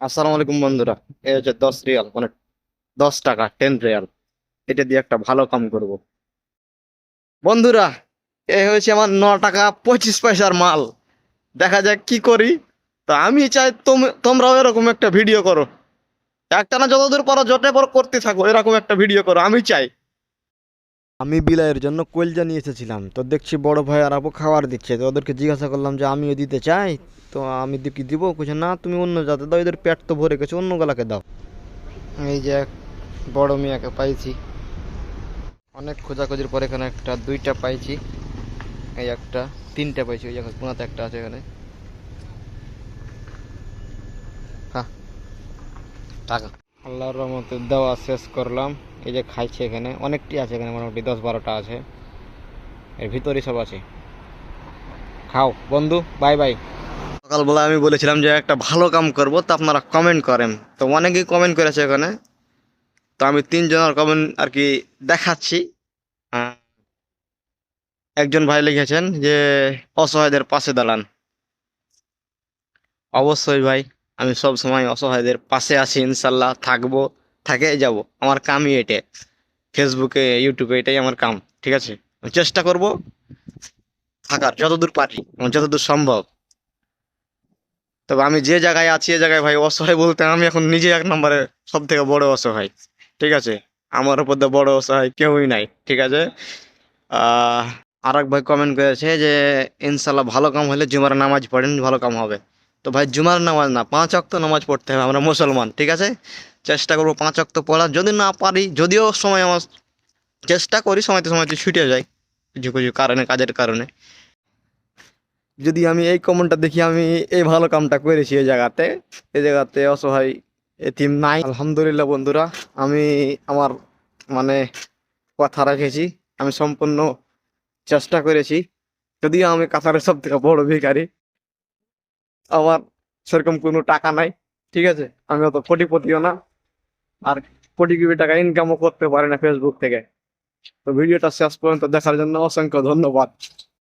আসসালামু আলাইকুম বন্ধুরা। এই হচ্ছে 10 রিয়াল, মানে 10 টাকা, 10 রিয়াল। এটা দিয়ে একটা ভালো কাম করব বন্ধুরা। এই হয়েছে আমার 9 টাকা 25 পয়সার মাল। দেখা যাক কি করি। তো আমি চাই তোমরাও এরকম একটা ভিডিও করো। একটা না, যতদূর পারো যত বড় করতে থাকো, এরকম একটা ভিডিও করো, আমি চাই। আমি বিলাইয়ের জন্য কলজা নিয়ে এসেছিলাম, তো দেখছি বড় ভাই আর আপু খাবার দিচ্ছে, তো ওদেরকে জিজ্ঞাসা করলাম যে আমিও দিতে চাই। তো আমি কি দিব? বলছে না, তুমি অন্য জাতে দাও, এদের পেট তো ভরে গেছে, অন্য গলাকে দাও। এই যে এক বড় মিয়াকে পাইছি, অনেক খোঁজাখুঁজির পর এখানে একটা দুইটা পাইছি। এই একটা তিনটা পাইছি, ওই জায়গায় কোনাতে একটা আছে এখানে। হ্যাঁ, টাকা আল্লাহর রহমতে দেওয়া শেষ করলাম। এই যে খাইছে, এখানে অনেকটি আছে, এখানে মোটামুটি 10-12টা আছে, এর ভিতরই সব আছে। খাও বন্ধু, বাই বাই। সকালবেলা আমি বলেছিলাম যে একটা ভালো কাম করব, তো আপনারা কমেন্ট করেন, তো অনেকেই কমেন্ট করেছে এখানে। তো আমি তিনজনের কমেন্ট আর কি দেখাচ্ছি। আহ, একজন ভাই লিখেছেন যে অসহায়দের পাশে দাঁড়ান। অবশ্যই ভাই, আমি সব সময় অসহায়দের পাশে আছি, ইনশাল্লাহ থাকবো, থাকে যাব। আমার কামই এটা, ফেসবুকে ইউটিউবে এটাই আমার কাম। ঠিক আছে, আমি চেষ্টা করব থাকার যতদূর পারি, আমার যতদূর সম্ভব। তবে আমি যে জায়গায় আছি, এ জায়গায় ভাই অসহায় বলতে আমি এখন নিজে 1 নম্বরে সব থেকে বড় অসহায়। ঠিক আছে, আমার উপর দিয়ে বড় অসহায় কেউই নাই। ঠিক আছে। আহ আর এক ভাই কমেন্ট করেছে যে ইনশাল্লাহ ভালো কাম হলে জুমার নামাজ পড়েন, ভালো কাম হবে। তো ভাই জুমার নামাজ না, 5 ওয়াক্ত নামাজ পড়তে হবে, আমরা মুসলমান। ঠিক আছে, চেষ্টা করবো 5 ওয়াক্ত পড়ার। যদি না পারি, যদিও সময় আমার চেষ্টা করি, সময়তে ছুটে যায় কিছু কিছু কারণে, কাজের কারণে। যদি আমি এই কমেন্টটা দেখি, আমি এই ভালো কামটা করেছি এই জায়গাতে অসহায় এতিম নাই। আলহামদুলিল্লাহ বন্ধুরা, আমি আমার মানে কথা রেখেছি, আমি সম্পূর্ণ চেষ্টা করেছি। যদিও আমি কাতারের সব থেকে বড় ভিখারি, আমার সেরকম কোনো টাকা নাই। ঠিক আছে, আমি অত কোটিপতিও না, আর কোটি কোটি টাকা ইনকামও করতে পারি না ফেসবুক থেকে। তো ভিডিওটা শেষ পর্যন্ত দেখার জন্য অসংখ্য ধন্যবাদ।